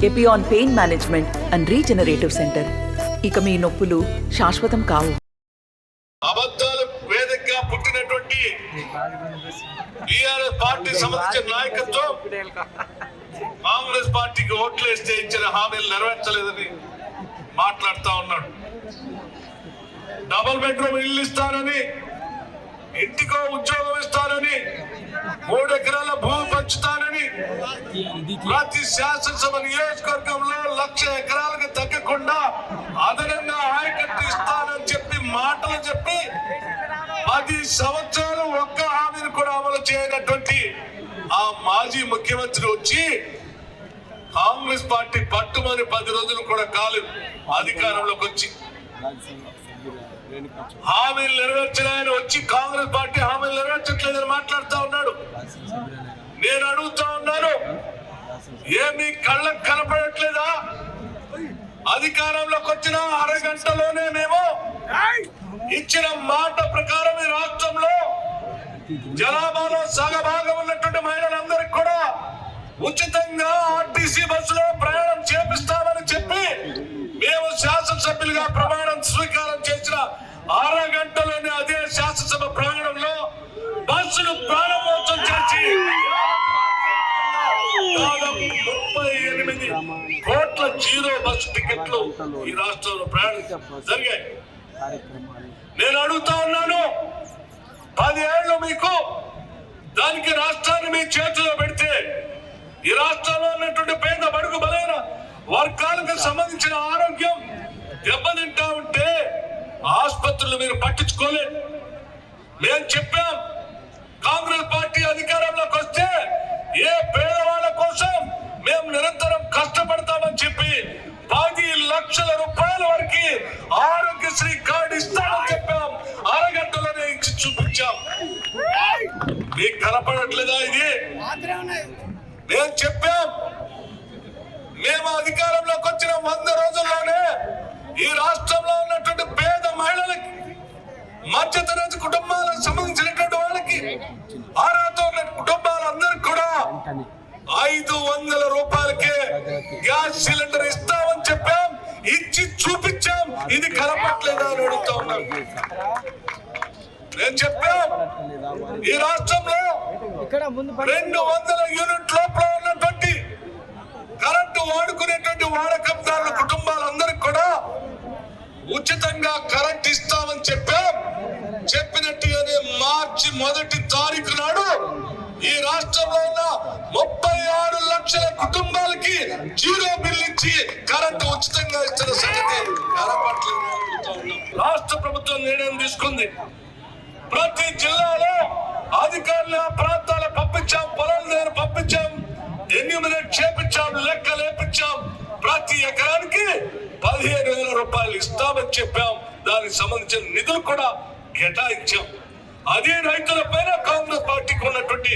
Epione pain management and regenerative centre. ఇక మీ నొప్పులు శాశ్వతం కావు. అబద్ధాలు వేదికగా పుట్టినటువంటి టీఆర్ఎస్ పార్టీ సంబంధించిన నాయకత్వం కాంగ్రెస్ పార్టీకి ఓట్లు వేస్తే ఇచ్చిన హామీలు నెరవేర్చలేదని మాట్లాడుతా ఉన్నాడు. డబుల్ బెడ్రూమ్ ఇల్లు ఇస్తానని, ఇంటికో ఉద్యోగం ఇస్తానని, 3 ఎకరాల భూమి పంచుతానని, ప్రతి శాసనసభ నియోజకవర్గంలో 1,00,000 ఎకరాలకు తగ్గకుండా అదనంగా ఆయకట్టు ఇస్తానని చెప్పి మాటలు చెప్పి 10 సంవత్సరాలు ఒక్క హామీని కూడా అమలు చేయనటువంటి ఆ మాజీ ముఖ్యమంత్రి వచ్చి కాంగ్రెస్ పార్టీ పట్టుమని 10 రోజులు కూడా కాలేదు అధికారంలోకి వచ్చి హామీలు నెరవేర్చలేని వచ్చి కాంగ్రెస్ పార్టీ హామీలు నెరవేర్చట్లేదని మాట్లాడుతూ ఉన్నాడు. నేను అడుగుతా ఉన్నాను, ఏమీ కళ్ళకు కనపడట్లేదా? అధికారంలోకి వచ్చిన అరగంటలోనే మేము ఇచ్చిన మాట ప్రకారం ఈ రాష్ట్రంలో జనాభాలో సగభాగం ఉన్నటువంటి మహిళలందరికీ కూడా ఉచితంగా ఆర్టీసీ బస్సులో ప్రయాణం చేపిస్తామని చెప్పి మేము శాసనసభ్యులుగా ప్రమాణం స్వీకారం చేసిన అరగంటలోనే అదే శాసనసభ ప్రాంగణంలో బస్సులు ప్రారంభోత్సవం చేసి 38 కోట్ల జీరో బస్సు టికెట్లు ఈ రాష్ట్రంలో ప్రయాణం జరిగాయి. నేను అడుగుతా ఉన్నాను, 10 ఏళ్ళు మీకు దానికి రాష్ట్రాన్ని మీ చేతిలో పెడితే ఈ రాష్ట్రంలో ఉన్నటువంటి పేద బడుగు బలైన వర్గాలకు సంబంధించిన ఆరోగ్యం దెబ్బతింటా ఉంటే ఆసుపత్రులు మీరు పట్టించుకోలేదు. మేము చెప్పాం, కాంగ్రెస్ పార్టీ అధికారంలోకి వస్తే ఏ పేదవాళ్ళ కోసం మేము నిరంతరం కష్టపడతామని చెప్పి 10 లక్షల రూపాయల వరకు ఆరోగ్యశ్రీ కార్డు ఇస్తామని చెప్పాం. అరగంటలోనే ఇచ్చి చూపించాం. మీకు కనపడట్లేదా? ఇది మేము చెప్పాం. మేము అధికారంలోకి వచ్చిన 100 రోజుల్లోనే ఈ రాష్ట్రంలో ఉన్నటువంటి పేద మహిళలకి, మధ్యతరగతి కుటుంబాలకు సంబంధించినటువంటి వాళ్ళకి, అర్హత ఉన్న కుటుంబాలందరికీ కూడా 500 రూపాయలకే గ్యాస్ సిలిండర్ ఇస్తామని చెప్పాం. ఇచ్చి చూపించాం. ఇది కనపట్లేదా అని అడుగుతా ఉన్నాం. నేను చెప్పాం, ఈ రాష్ట్రంలో 200 యూనిట్ లోపల ఉన్నటువంటి కరెంటు వాడుకునేటువంటి వాడకందారుల కుటుంబాలందరికీ కూడా ఉచితంగా కరెంట్ ఇస్తామని చెప్పాం. చెప్పినట్టుగానే మార్చి 1వ తారీఖు నాడు ఈ రాష్ట్రంలో ఉన్న 36 లక్షల కుటుంబాలకి జీరో బిల్ ఇచ్చి కరెంటు ఉచితంగా ఇస్తున్న సంగతి రాష్ట్ర ప్రభుత్వం నిర్ణయం తీసుకుంది. ప్రతి జిల్లాలో అధికారులు ఆ ప్రాంతాలు పంపించాం, పొలాల దగ్గర పంపించాం, ఎన్యూమినేట్ చేపించాం, లెక్క లేపించాం. ప్రతి ఎకరానికి 15,000 రూపాయలు ఇస్తామని చెప్పాం. దానికి సంబంధించిన నిధులు కూడా కేటాయించాం. అదే రైతుల పైన కాంగ్రెస్ పార్టీకి ఉన్నటువంటి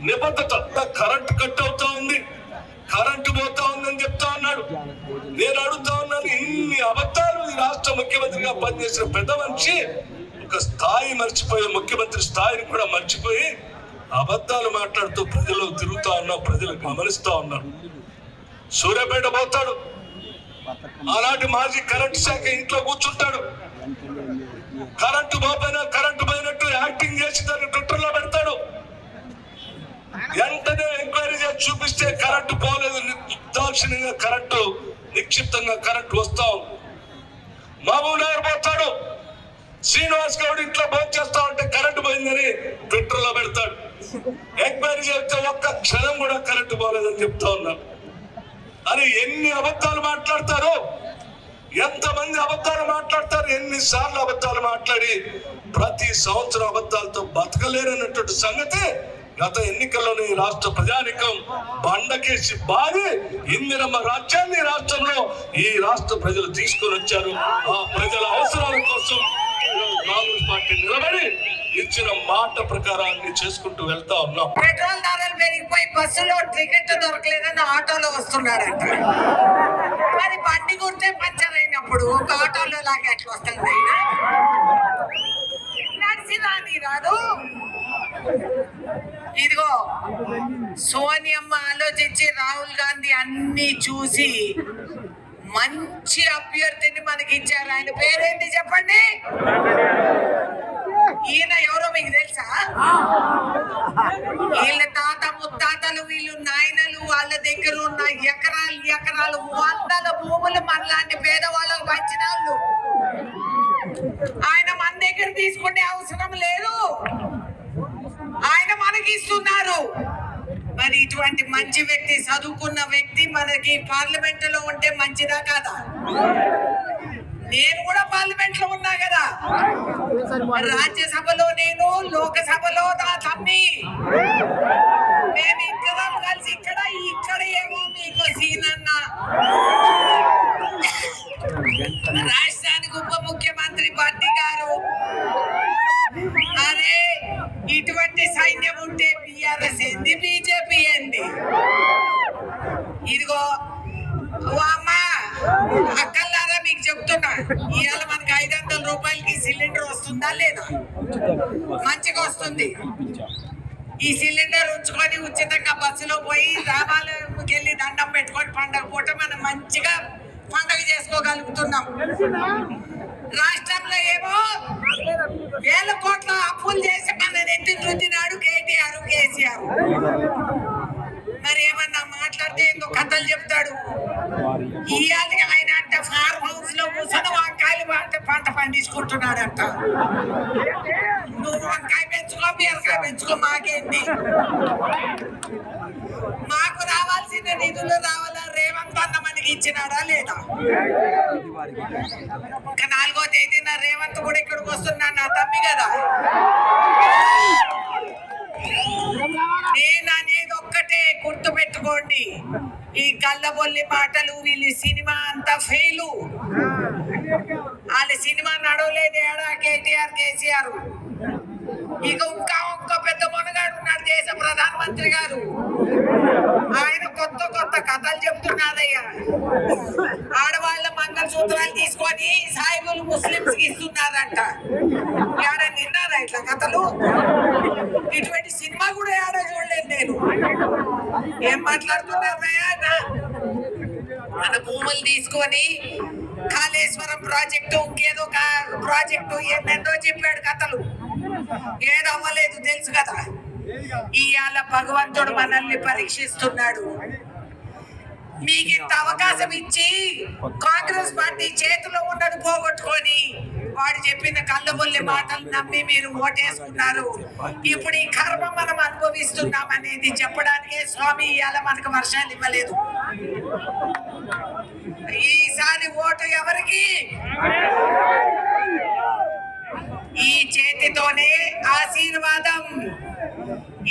నిబద్ధత. కరెంటు కట్ అవుతా ఉంది, కరెంటు పోతా ఉందని చెప్తా ఉన్నాడు. నేను అడుగుతా ఉన్నాను, ఇన్ని అబద్ధాలు ఈ రాష్ట్ర ముఖ్యమంత్రిగా పనిచేసిన పెద్ద మనిషి ఒక స్థాయి మర్చిపోయి, ముఖ్యమంత్రి స్థాయిని కూడా మర్చిపోయి అబద్ధాలు మాట్లాడుతూ ప్రజలు తిరుగుతా ఉన్నాం. ప్రజలు గమనిస్తా ఉన్నారు. సూర్యాపేట పోతాడు, ఆనాటి మాజీ కరెంటు శాఖ ఇంట్లో కూర్చుంటాడు. కరెంటు పోయినా కరెంటు పోయినట్టు యాక్టింగ్ చేసి దాన్ని ట్విట్టర్ లో పెడతాడు. వెంటనే ఎంక్వైరీ చేసి చూపిస్తే కరెంటు పోలేదు, నిర్దాక్షిణ్యంగా కరెంటు నిక్షిప్తంగా కరెంటు వస్తాం. మహబూబ్ నగర్ పోతాడు, శ్రీనివాస్ గౌడ్ ఇంట్లో భోజనం చేస్తా ఉంటే కరెంటు పోయిందని ట్విట్టర్ లో పెడతాడు. ఎంక్వైరీ చేస్తే ఒక్క క్షణం కూడా కరెంటు పోలేదని చెప్తా ఉన్నారు. అని ఎన్ని అబద్ధాలు మాట్లాడతారు, ఎంతమంది అబద్ధాలు మాట్లాడతారు, ఎన్నిసార్లు అబద్ధాలు మాట్లాడి ప్రతి సంవత్సరం అబద్ధాలతో బతకలేరన్నటువంటి సంగతి గత ఎన్నికల్లోనే ఈ రాష్ట్ర ప్రజానికం బండకేసి బారి ఇందిరమ్మ రాజ్యాన్ని రాష్ట్రంలో ఈ రాష్ట్ర ప్రజలు తీసుకొని వచ్చారు. ఆ ప్రజల అవసరాల కోసం కాంగ్రెస్ పార్టీ నిలబడి ఇచ్చిన మాట ప్రకారాన్ని చేసుకుంటూ వెళ్తా ఉన్నాం. పెట్రోల్ ధరలు పెరిగిపోయి బస్సులో టికెట్ దొరకలేదని ఆటోలో వస్తున్నాడంట. మరి బండి గుర్తే పంచర్ అయినప్పుడు ఒక ఆటోలో లాగా ఎట్లా వస్తుంది? నడిచి రాని రాదు. ఇదిగో సోనియమ్మ ఆలోచించి రాహుల్ గాంధీ అన్ని చూసి మంచి అభ్యర్థిని మనకి ఇచ్చారు. ఆయన పేరేంటి చెప్పండి? ఈయన ఎవరో మీకు తెలుసా? వీళ్ళ తాత ముత్తాతలు, వీళ్ళు నాయనలు, వాళ్ళ దగ్గర ఉన్న ఎకరాలు ఎకరాలు వందల భూములు మనలాంటి పేదవాళ్ళకు పంచిన వాళ్ళు. ఆయన మన దగ్గర తీసుకునే అవసరం లేదు, ఆయన మనకి ఇస్తున్నారు. మరి ఇటువంటి మంచి వ్యక్తి, చదువుకున్న వ్యక్తి మనకి పార్లమెంట్ లో ఉంటే మంచిదా కాదా? నేను కూడా పార్లమెంట్ లో ఉన్నా కదా, రాజ్యసభలో నేను, లోకసభలో నా తమ్మి, మేము ఇద్దరం కలిసి ఇక్కడ ఏమో మీకు సీనన్న రాష్ట్రానికి ఉప ముఖ్యమంత్రి భట్టి గారు. అరే ఇటువంటి సైన్యం ఉంటే బిఆర్ఎస్ ఏంది, బీజేపీ ఏంది? ఇదిగో అమ్మా అక్కల్లారా మీకు చెప్తున్నా, ఇవాళ మనకి 500 రూపాయలకి సిలిండర్ వస్తుందా లేదా? మంచిగా వస్తుంది. ఈ సిలిండర్ ఉంచుకొని ఉచితంగా బస్సులో పోయి రామాలయంకి వెళ్ళి దండం పెట్టుకొని పండగ పూట మనం మంచిగా పండగ చేసుకోగలుగుతున్నాం. రాష్ట్రంలో ఏమో 1000 కోట్ల అప్పులు చేసి మన నెత్తి రుద్దినాడు కేటీఆర్, కేసీఆర్. మరి ఏమన్నా మాట్లాడితే ఎందుకు కథలు చెప్తాడు? ఇవాళకి ఆయన అంట ఫార్మ్ హౌస్ లో కూర్చొని వంకాయలు పంట పండించుకుంటున్నాడంట. నువ్వు వంకాయ పెంచుకో, బీరకాయ పెంచుకో, మాకేంటి? మాకు రావాల్సిన నిధులు రావాలా? రేవంత్ అన్న మనకి ఇచ్చినాడా లేదా? ఇంకా 4వ తేదీన రేవంత్ కూడా ఇక్కడికి వస్తున్నాడు, నా తమ్మి కదా. నేను అనేది ఒక్కటే గుర్తు పెట్టుకోండి, ఈ కళ్ళబొల్లి మాటలు, వీళ్ళు సినిమా అంతా ఫెయిలు. వాళ్ళ సినిమా నడవలేదు ఏడా కేటీఆర్, కేసీఆర్. ఇక ఒక్క పెద్ద మొనగాడు ఉన్నాడు, దేశ ప్రధానమంత్రి గారు. ఆయన కొత్త కొత్త కథలు చెప్తున్నారయ్యా. ఆడవాళ్ళ మంగళసూత్రాలు తీసుకొని సాయిబులు ముస్లింస్ కి ఇస్తున్నారంట. ఏడ నిన్నారా ఇట్లా కథలు? ఇటువంటి సినిమా కూడా ఏడ చూడలేదు నేను. ఏం మాట్లాడుతున్నారయ్యా? మన భూములు తీసుకొని కాళేశ్వరం ప్రాజెక్టు, ఇంకేదో ప్రాజెక్టు ఏందో చెప్పాడు కథలు. ఏదో అవ్వలేదు తెలుసు కదా. ఇవాళ భగవంతుడు మనల్ని పరీక్షిస్తున్నాడు. మీకు ఇంత అవకాశం ఇచ్చి కాంగ్రెస్ పార్టీ చేతిలో ఉన్నది పోగొట్టుకొని వాడు చెప్పిన కళ్ళబొల్లి మాటలు నమ్మి మీరు ఓటేసుకున్నారు. ఇప్పుడు ఈ కర్మ మనం అనుభవిస్తున్నాం అనేది చెప్పడానికే స్వామి ఇవాళ మనకు వర్షాలు ఇవ్వలేదు. ఈసారి ఓటు ఎవరికి? ఈ చేతితోనే ఆశీర్వాదం,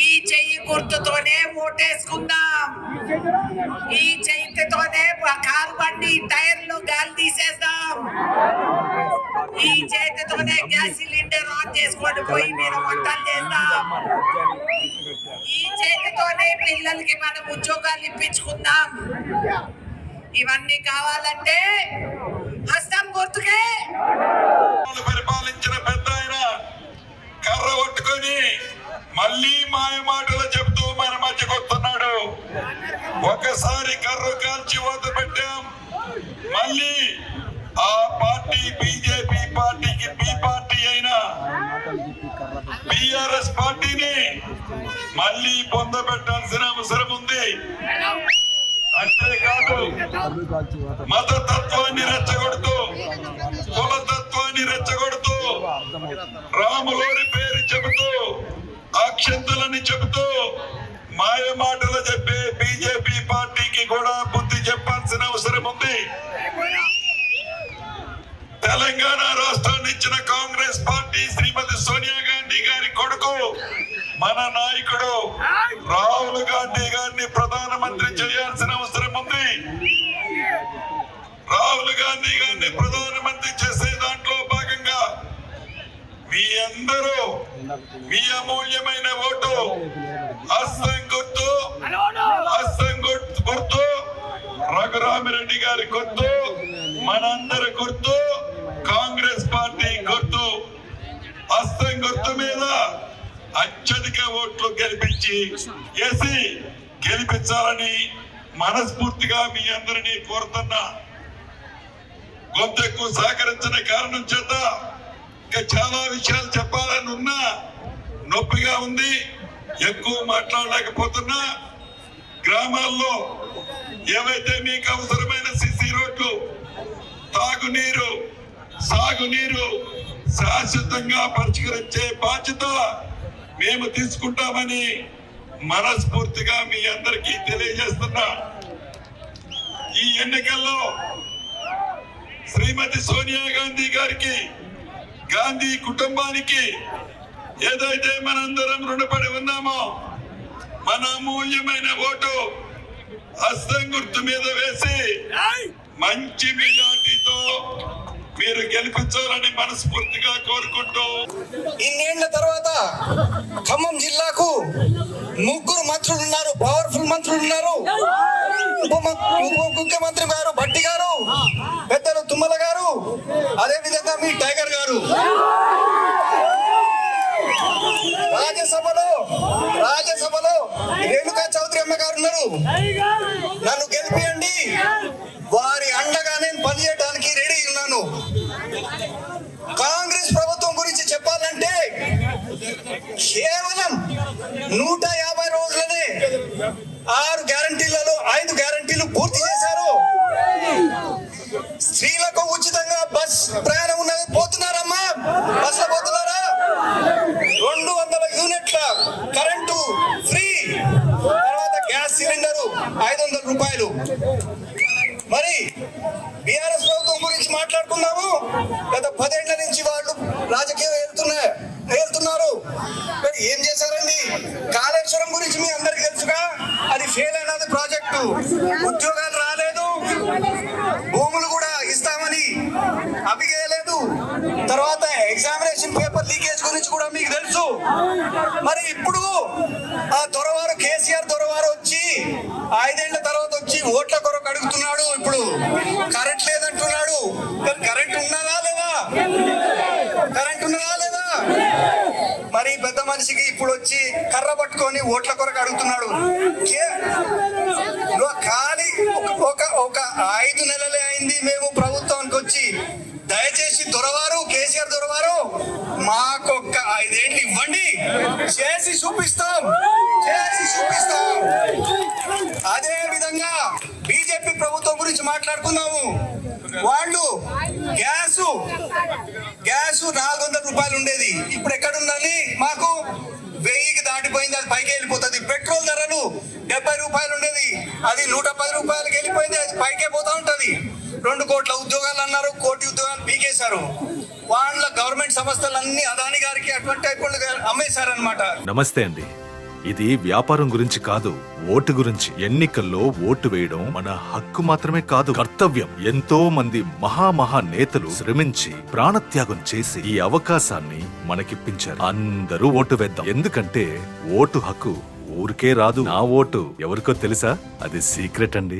ఈ చెయ్యి గుర్తుతోనే ఓటేసుకుందాం. ఈ చేతితోనే కారు బండి టైర్లు గాలి తీసేద్దాం. ఈ చేతితోనే గ్యాస్ సిలిండర్ ఆన్ చేసుకొని పోయి మీద వంటలు చేద్దాం. ఈ చేతితోనే పిల్లలకి మనం ఉద్యోగాలు ఇప్పించుకుందాం. ఇవన్నీ కావాలంటే హస్తం గుర్తుకే. పరిపాలించిన పెద్ద ఆయన కర్ర పట్టుకొని మళ్ళీ మాయ మాటలు చెప్తూ మన మధ్యకు వస్తున్నాడు. ఒకసారి కర్ర కాల్చి వదిలిపెట్టాం, మళ్ళీ ఆ పార్టీ బీజేపీ పార్టీకి బి పార్టీ అయిన బిఆర్ఎస్ పార్టీని మళ్ళీ పొందబెట్టాల్సిన అవసరం ఉంది. అంతేకాదు మతతత్వాన్ని రెచ్చగొడుతూ, కులతత్వాన్ని రెచ్చగొడుతూ, రాములోని పేరు చెబుతూ, అక్షంతలని చెబుతూ మాయ మాటలు చెప్పే బీజేపీ పార్టీకి కూడా బుద్ధి చెప్పాల్సిన అవసరం ఉంది. తెలంగాణ రాష్ట్రాన్ని ఇచ్చిన కాంగ్రెస్ పార్టీ శ్రీమతి సోనియా గాంధీ గారి కొడుకు, మన నాయకుడు రాహుల్ గాంధీ గారిని ప్రధానమంత్రి చేయాల్సిన అవసరం ఉంది. రాహుల్ గాంధీ గారిని ప్రధానమంత్రి చేసే దాంట్లో భాగంగా మీ అందరూ మీ అమూల్యమైన ఓటు హస్తం గుర్తు రఘురామిరెడ్డి గారి గుర్తు, మనందరి గుర్తు కాంగ్రెస్ పార్టీ గుర్తు. హస్తం గుర్తు మీద అత్యధిక ఓట్లు గెలిపించాలని మనస్ఫూర్తిగా మీ అందరినీ కోరుతున్నా. కొంతకు సహకరించిన కారణం చేత ఇంకా చాలా విషయాలు చెప్పాలని ఉన్నా నొప్పిగా ఉంది, ఎక్కువ మాట్లాడలేకపోతున్నా. గ్రామాల్లో ఏవైతే మీకు అవసరమైన సిసి రోడ్లు, తాగునీరు, సాగునీరు శాశ్వతంగా పరిష్కరించే బాధ్యత మేము తీసుకుంటామని మనస్ఫూర్తిగా మీ అందరికీ తెలియజేస్తున్నా. ఈ ఎన్నికల్లో శ్రీమతి సోనియా గాంధీ గారికి, గాంధీ కుటుంబానికి ఏదైతే మనందరం రుణపడి ఉన్నామో మన అమూల్యమైన ఓటు హస్తం గుర్తు మీద వేసి మంచి మెజార్టీతో మీరు గెలిపించాలని మనస్ఫూర్తిగా కోరుకుంటూ, ఇన్నేళ్ల తర్వాత ఖమ్మం జిల్లాకు 3 మంత్రులు ఉన్నారు, పవర్ఫుల్ మంత్రులు ఉన్నారు. ఉప ముఖ్యమంత్రి గారు భట్టి గారు, పెద్దలు తుమ్మల గారు, అదే విధంగా మీ టైగర్ గారు. రాజ్యసభలో రేణుకా చౌదరి అమ్మ గారు ఉన్నారు. నన్ను గెలిపియండి, వారి అండగా నేను పనిచేయడానికి రెడీ ఉన్నాను. కాంగ్రెస్ ప్రభుత్వం గురించి చెప్పాలంటే కేవలం 150 రోజులనే 6 గ్యారంటీలలో 5 గ్యారంటీలు పూర్తి చేశారు. స్త్రీలకు ఉచితంగా బస్ ప్రయాణం ఉన్నది. పోతున్నారమ్మా, బస్సులో పోతున్నారా? 200 యూనిట్ల కరెంటు ఫ్రీ. తర్వాత గ్యాస్ సిలిండరు 500 రూపాయలు. మరి బీఆర్ఎస్ ప్రభుత్వం గురించి మాట్లాడుకున్నాము. గత 10 ఏళ్ల నుంచి వాళ్ళు రాజకీయం వెళ్తున్నారు. మరి ఏం చేశారండి? కాళేశ్వరం గురించి మీ అందరికి తెలుసుగా, అది ఫెయిల్ అయినది ప్రాజెక్టు. ఉద్యోగాలు రాలేదు, భూములు కూడా ఇస్తామని అభిగేయలేదు. తర్వాత ఎగ్జామినేషన్ పేపర్ లీకేజ్ గురించి కూడా మీకు తెలుసు. మరి ఇప్పుడు ఆ దొరవారు కేసీఆర్ దొరవారు వచ్చి 5 ఏళ్ల తర్వాత వచ్చి ఓట్ల కొరకు అడుగుతున్నాడు. ఇప్పుడు కరెంట్ లేదంటున్నాడు. కరెంట్ ఉన్నదా లేదా? మరి పెద్ద మనిషికి ఇప్పుడు వచ్చి కర్ర పట్టుకొని ఓట్ల కొరకు అడుగుతున్నాడు. ఖాళీ ఒక 5 నెలలే అయింది మేము ప్రభుత్వానికి వచ్చి. దయచేసి దొరవారు, కేసీఆర్ దొరవారు, మాకొక్క 5 ఏళ్ళు ఇవ్వండి, చేసి చూపిస్తాం. అదే విధంగా బీజేపీ ప్రభుత్వం గురించి మాట్లాడుకున్నాము. వాళ్ళు గ్యాస్ 400 రూపాయలు ఉండేది, ఇప్పుడు ఎక్కడుందని మాకు 1000కి దాటిపోయింది, అది పైకి వెళ్ళిపోతుంది. పెట్రోల్ ధరలు 70 రూపాయలు ఉండేది, అది 110 రూపాయలకి వెళ్ళిపోయింది, అది పైకే పోతా ఉంటది. 2 కోట్ల ఉద్యోగాలు అన్నారు, 1 కోటి ఉద్యోగాలు పీకేశారు. వాళ్ళ గవర్నమెంట్ సంస్థలన్నీ అదాని గారికి అటువంటి అమ్మేశారనమాట. నమస్తే అండి. ఇది వ్యాపారం గురించి కాదు, ఓటు గురించి. ఎన్నికల్లో ఓటు వేయడం మన హక్కు మాత్రమే కాదు, కర్తవ్యం. ఎంతో మంది మహా నేతలు శ్రమించి ప్రాణత్యాగం చేసి ఈ అవకాశాన్ని మనకిప్పించారు. అందరూ ఓటు వేద్దాం, ఎందుకంటే ఓటు హక్కు ఊరికే రాదు. నా ఓటు ఎవరికో తెలుసా? అది సీక్రెట్ అండి.